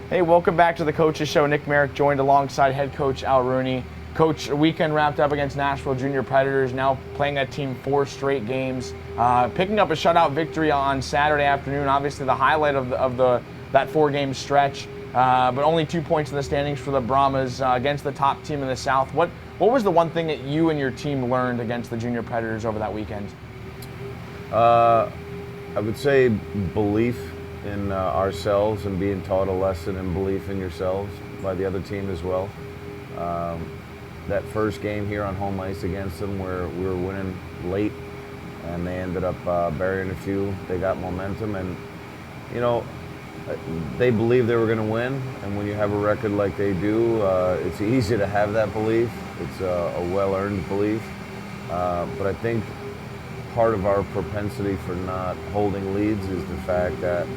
Hey, welcome back to the Coaches Show. Nick Merrick joined alongside head coach Al Rooney. Coach, a weekend wrapped up against Nashville Junior Predators, now playing that team 4 straight games, picking up a shutout victory on Saturday afternoon. Obviously the highlight of that 4-game stretch, but only 2 points in the standings for the Brahmas against the top team in the South. What was the one thing that you and your team learned against the Junior Predators over that weekend? I would say belief in ourselves and being taught a lesson and belief in yourselves by the other team as well. That first game here on home ice against them where we were winning late and they ended up burying a few. They got momentum and, you know, they believed they were going to win, and when you have a record like they do, it's easy to have that belief. It's a well-earned belief. But I think part of our propensity for not holding leads is the fact that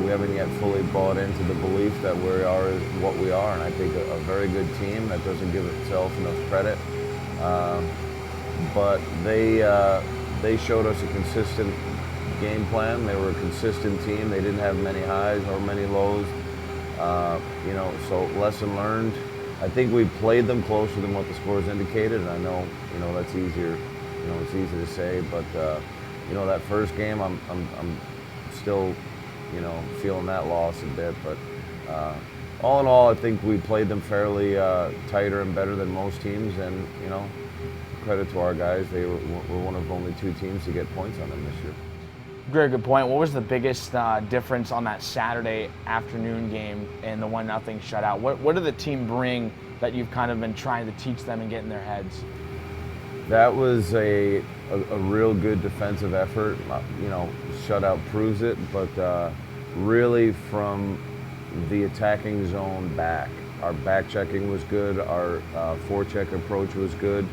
we haven't yet fully bought into the belief that we are what we are, and I think a very good team that doesn't give itself enough credit. But they showed us a consistent game plan. They were a consistent team. They didn't have many highs or many lows. So lesson learned. I think we played them closer than what the scores indicated, and I know, that's easier. It's easy to say, but that first game, I'm still, feeling that loss a bit. But all in all, I think we played them fairly tighter and better than most teams, and credit to our guys. They were one of only 2 teams to get points on them this year. Very good point. What was the biggest difference on that Saturday afternoon game and the 1-0 shutout? What did the team bring that you've kind of been trying to teach them and get in their heads? That was a real good defensive effort. Shutout proves it, but really from the attacking zone back. Our back checking was good. Our forecheck approach was good.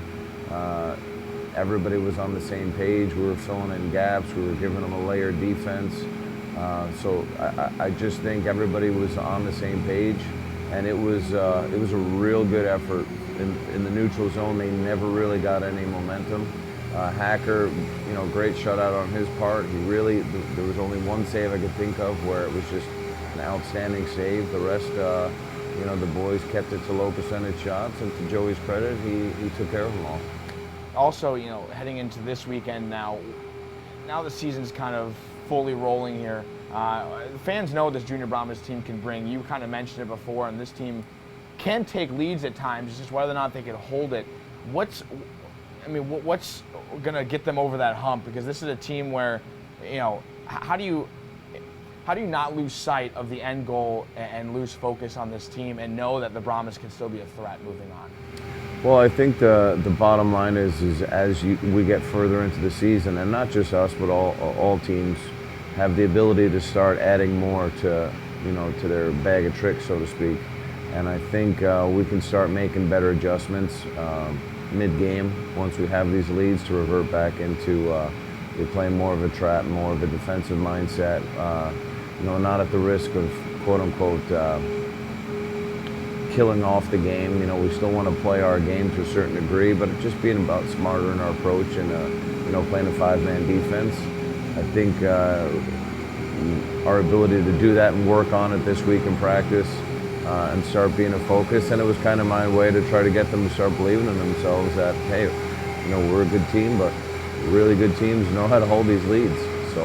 Everybody was on the same page. We were filling in gaps. We were giving them a layered defense. So I just think everybody was on the same page, and it was a real good effort. In the neutral zone, they never really got any momentum. Hacker, great shutout on his part. There was only one save I could think of where it was just an outstanding save. The rest, the boys kept it to low percentage shots, and to Joey's credit, he took care of them all. Also, heading into this weekend now the season's kind of fully rolling here. Fans know this Junior Brahmas team can bring. You kind of mentioned it before, and this team can take leads at times. It's just whether or not they can hold it. What's going to get them over that hump? Because this is a team where, how do you not lose sight of the end goal and lose focus on this team and know that the Brahmas can still be a threat moving on? Well, I think the bottom line is as we get further into the season, and not just us, but all teams have the ability to start adding more to their bag of tricks, so to speak. And I think we can start making better adjustments mid-game once we have these leads to revert back into we're playing more of a trap, more of a defensive mindset. Not at the risk of quote unquote killing off the game. We still want to play our game to a certain degree, but just being about smarter in our approach and playing a 5-man defense. I think our ability to do that and work on it this week in practice. And start being a focus, and it was kind of my way to try to get them to start believing in themselves that, hey, we're a good team, but really good teams know how to hold these leads. So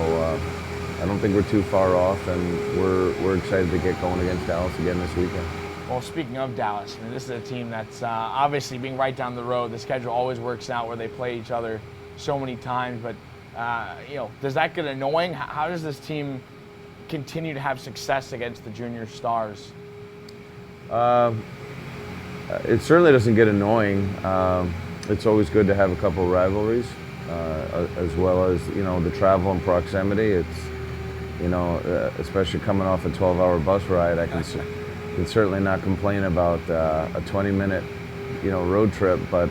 I don't think we're too far off, and we're excited to get going against Dallas again this weekend. Well, speaking of Dallas, this is a team that's obviously being right down the road. The schedule always works out where they play each other so many times, but does that get annoying? How does this team continue to have success against the junior stars? It certainly doesn't get annoying. It's always good to have a couple of rivalries, as well as the travel and proximity. It's especially coming off a 12-hour bus ride, I can certainly not complain about a 20-minute road trip. But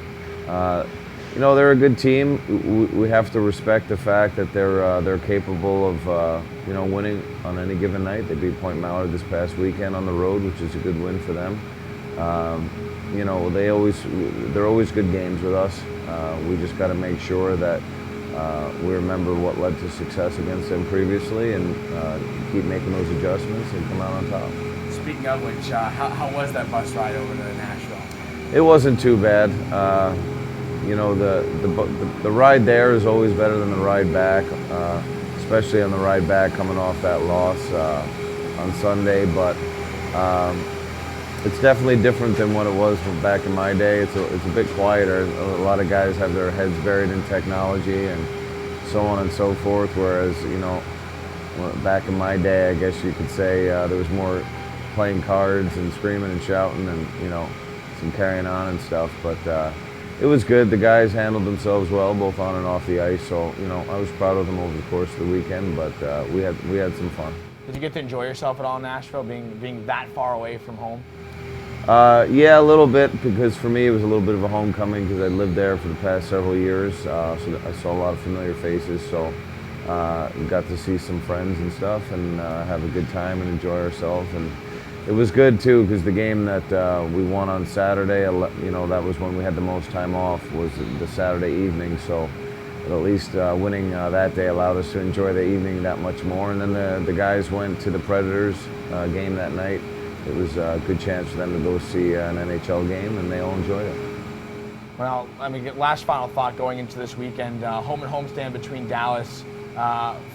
they're a good team. We have to respect the fact that they're capable of winning on any given night. They beat Point Mallard this past weekend on the road, which is a good win for them. They're always good games with us. We just got to make sure that we remember what led to success against them previously and keep making those adjustments and come out on top. Speaking of which, how was that bus ride over to Nashville? It wasn't too bad. You know, the ride there is always better than the ride back, especially on the ride back coming off that loss on Sunday. But it's definitely different than what it was from back in my day. It's a bit quieter. A lot of guys have their heads buried in technology and so on and so forth. Whereas, you know, back in my day, I guess you could say there was more playing cards and screaming and shouting and, you know, some carrying on and stuff. But it was good. The guys handled themselves well, both on and off the ice. So, you know, I was proud of them over the course of the weekend. But we had some fun. Did you get to enjoy yourself at all in Nashville, being that far away from home? Yeah, a little bit, because for me it was a little bit of a homecoming because I lived there for the past several years. So I saw a lot of familiar faces. So we got to see some friends and stuff and have a good time and enjoy ourselves. And it was good too, because the game that we won on Saturday, you know, that was when we had the most time off, was the Saturday evening. So at least winning that day allowed us to enjoy the evening that much more. And then the guys went to the Predators game that night. It was a good chance for them to go see an NHL game, and they all enjoyed it. Well, I mean, last final thought going into this weekend, home and homestand between Dallas.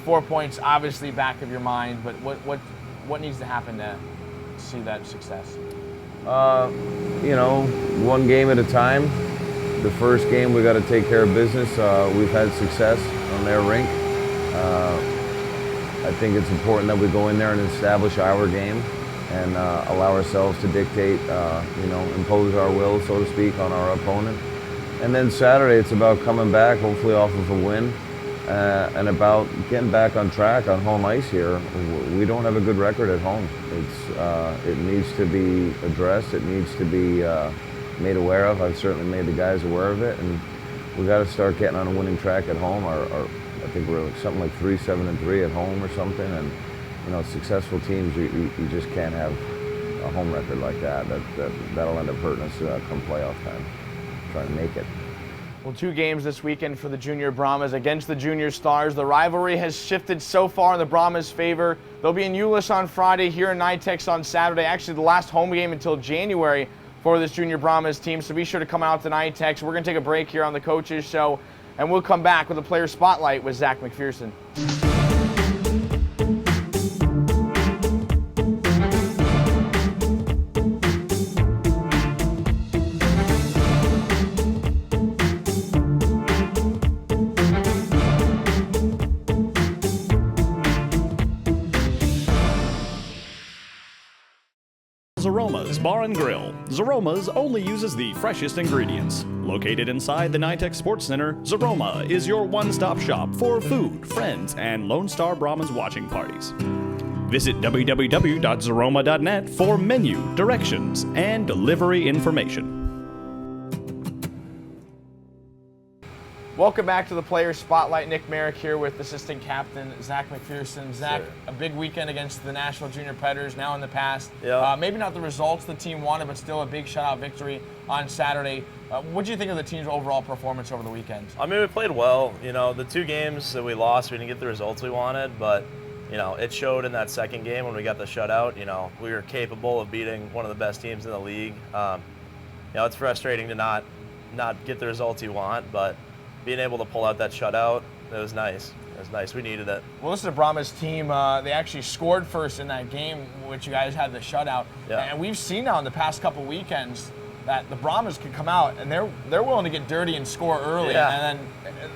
4 points, obviously back of your mind, but what needs to happen to see that success? You know, one game at a time. The first game we got to take care of business. We've had success on their rink. I think it's important that we go in there and establish our game and allow ourselves to dictate, you know, impose our will, so to speak, on our opponent. And then Saturday, it's about coming back, hopefully off of a win, and about getting back on track on home ice here. We don't have a good record at home. It needs to be addressed. It needs to be made aware of. I've certainly made the guys aware of it, and we got to start getting on a winning track at home. I think we're something like 3-7-3 at home or something, and you know, successful teams, you just can't have a home record like that. That'll end up hurting us come playoff time, trying to make it. Well, 2 games this weekend for the Junior Brahmas against the Junior Stars. The rivalry has shifted so far in the Brahmas' favor. They'll be in Euless on Friday, here in NITEX on Saturday. Actually, the last home game until January for this Junior Brahmas team, so be sure to come out to NITEX. We're going to take a break here on the Coaches Show, and we'll come back with a player spotlight with Zach McPherson. Zaroma's Bar and Grill. Zaroma's only uses the freshest ingredients. Located inside the NITEX Sports Center, Zaroma is your one-stop shop for food, friends, and Lone Star Brahmins watching parties. Visit www.zaroma.net for menu, directions, and delivery information. Welcome back to the Player Spotlight. Nick Merrick here with assistant captain Zach McPherson. Zach, a big weekend against the National Junior Predators, now in the past. Yeah. Maybe not the results the team wanted, but still a big shutout victory on Saturday. What do you think of the team's overall performance over the weekend? I mean, we played well. You know, the 2 games that we lost, we didn't get the results we wanted, but, you know, it showed in that second game when we got the shutout. You know, we were capable of beating one of the best teams in the league. You know, it's frustrating to not get the results you want, but being able to pull out that shutout, it was nice. It was nice. We needed it. Well, this is a Brahmas team. They actually scored first in that game, which you guys had the shutout. Yeah. And we've seen now in the past couple weekends that the Brahmas can come out and they're willing to get dirty and score early. Yeah. And then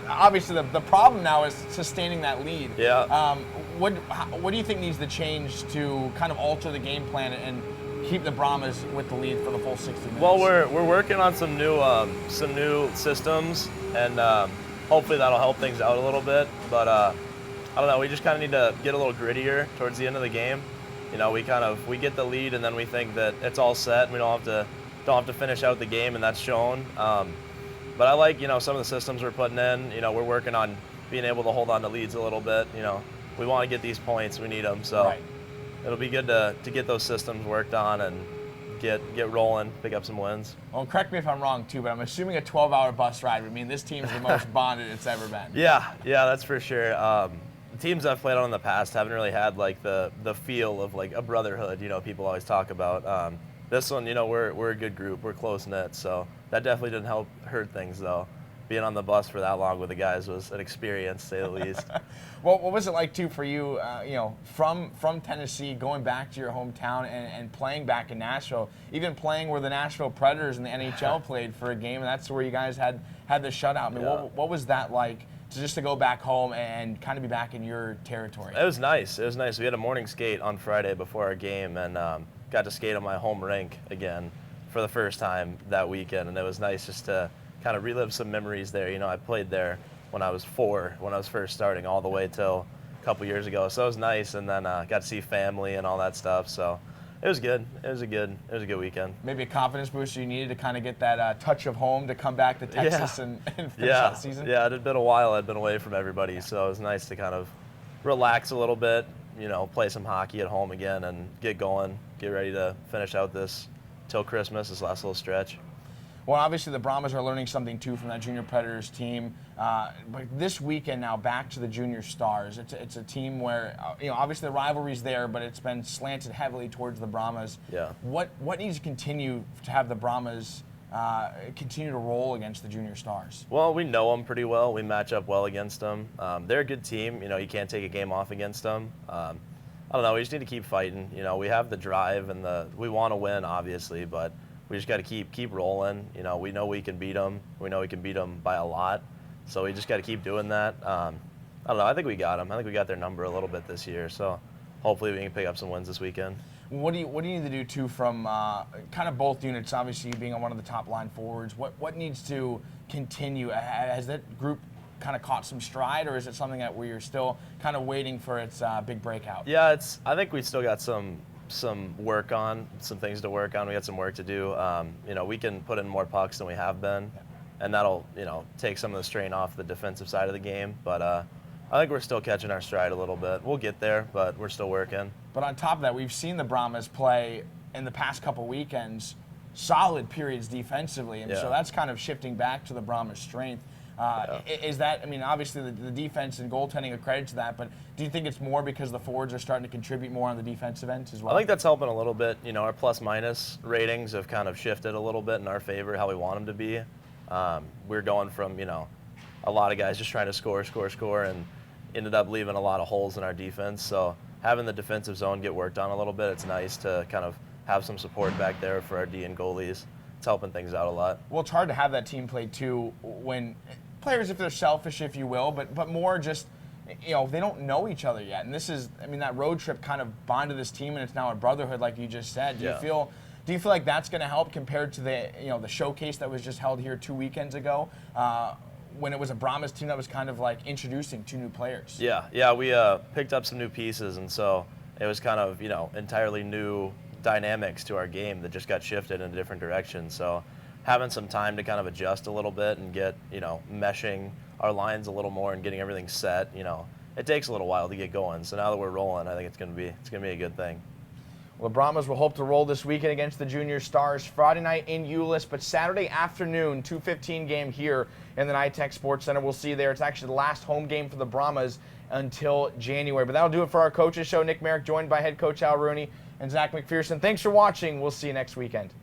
obviously the problem now is sustaining that lead. Yeah. What do you think needs to change to kind of alter the game plan and keep the Brahmas with the lead for the full 60 minutes? Well, we're working on some new systems, and hopefully that'll help things out a little bit. But I don't know. We just kind of need to get a little grittier towards the end of the game. You know, we get the lead, and then we think that it's all set, and we don't have to finish out the game, and that's shown. But I like, you know, some of the systems we're putting in. You know, we're working on being able to hold on to leads a little bit. You know, we want to get these points. We need them. So. Right. It'll be good to get those systems worked on and get rolling, pick up some wins. Well, correct me if I'm wrong too, but I'm assuming a 12-hour bus ride would mean this team's the most bonded it's ever been. Yeah, that's for sure. The teams I've played on in the past haven't really had like the feel of like a brotherhood. People always talk about. This one, we're a good group. We're close knit, so that definitely didn't hurt things though. Being on the bus for that long with the guys was an experience, to say the least. Well, what was it like too for you? From Tennessee, going back to your hometown and playing back in Nashville, even playing where the Nashville Predators in the NHL played for a game, and that's where you guys had the shutout. I mean, what was that like? Just to go back home and kind of be back in your territory. It was nice. We had a morning skate on Friday before our game, and got to skate on my home rink again for the first time that weekend, and it was nice just to kind of relive some memories there. I played there when I was 4, when I was first starting, all the way till a couple years ago. So it was nice, and then got to see family and all that stuff. So it was good. It was a good weekend. Maybe a confidence booster you needed to kind of get that touch of home to come back to Texas and finish out the season. Yeah, it had been a while. I'd been away from everybody, so it was nice to kind of relax a little bit. Play some hockey at home again and get going, get ready to finish out this till Christmas, this last little stretch. Well, obviously the Brahmas are learning something too from that Junior Predators team. But this weekend now, back to the Junior Stars. It's a team where obviously the rivalry's there, but it's been slanted heavily towards the Brahmas. Yeah. What needs to continue to have the Brahmas continue to roll against the Junior Stars? Well, we know them pretty well. We match up well against them. They're a good team. You can't take a game off against them. I don't know. We just need to keep fighting. We have the drive and we want to win, obviously, but we just got to keep rolling. We know we can beat them. We know we can beat them by a lot. So we just got to keep doing that. I don't know. I think we got them. I think we got their number a little bit this year. So hopefully we can pick up some wins this weekend. What do you need to do too from kind of both units? Obviously, you being on one of the top line forwards. What needs to continue? Has that group kind of caught some stride, or is it something that we're still kind of waiting for its big breakout? Yeah, I think we still got some work on, some things to work on. We got some work to do. We can put in more pucks than we have been, and that'll take some of the strain off the defensive side of the game. But I think we're still catching our stride a little bit. We'll get there, but we're still working. But on top of that, we've seen the Brahmas play in the past couple weekends solid periods defensively, and so that's kind of shifting back to the Brahmas' strength. Is that, obviously the defense and goaltending are credit to that, but do you think it's more because the forwards are starting to contribute more on the defensive end as well? I think that's helping a little bit. Our plus-minus ratings have kind of shifted a little bit in our favor, how we want them to be. We're going from, a lot of guys just trying to score, and ended up leaving a lot of holes in our defense. So having the defensive zone get worked on a little bit, it's nice to kind of have some support back there for our D and goalies. It's helping things out a lot. Well, it's hard to have that team play too when players, if they're selfish, if you will, but more just, they don't know each other yet. And this is, that road trip kind of bonded this team, and it's now a brotherhood, like you just said. Do you feel like that's going to help compared to the showcase that was just held here 2 weekends ago? When it was a Brahmas team that was kind of like introducing 2 new players. Yeah, we picked up some new pieces, and so it was kind of, entirely new dynamics to our game that just got shifted in a different direction. So having some time to kind of adjust a little bit and get, meshing our lines a little more and getting everything set, it takes a little while to get going. So now that we're rolling, I think it's gonna be a good thing. Well, the Brahmas will hope to roll this weekend against the Junior Stars Friday night in Euless, but Saturday afternoon, 2:15 game here in the NITEC Sports Center. We'll see you there. It's actually the last home game for the Brahmas until January. But that'll do it for our coaches show. Nick Merrick joined by head coach Al Rooney and Zach McPherson. Thanks for watching. We'll see you next weekend.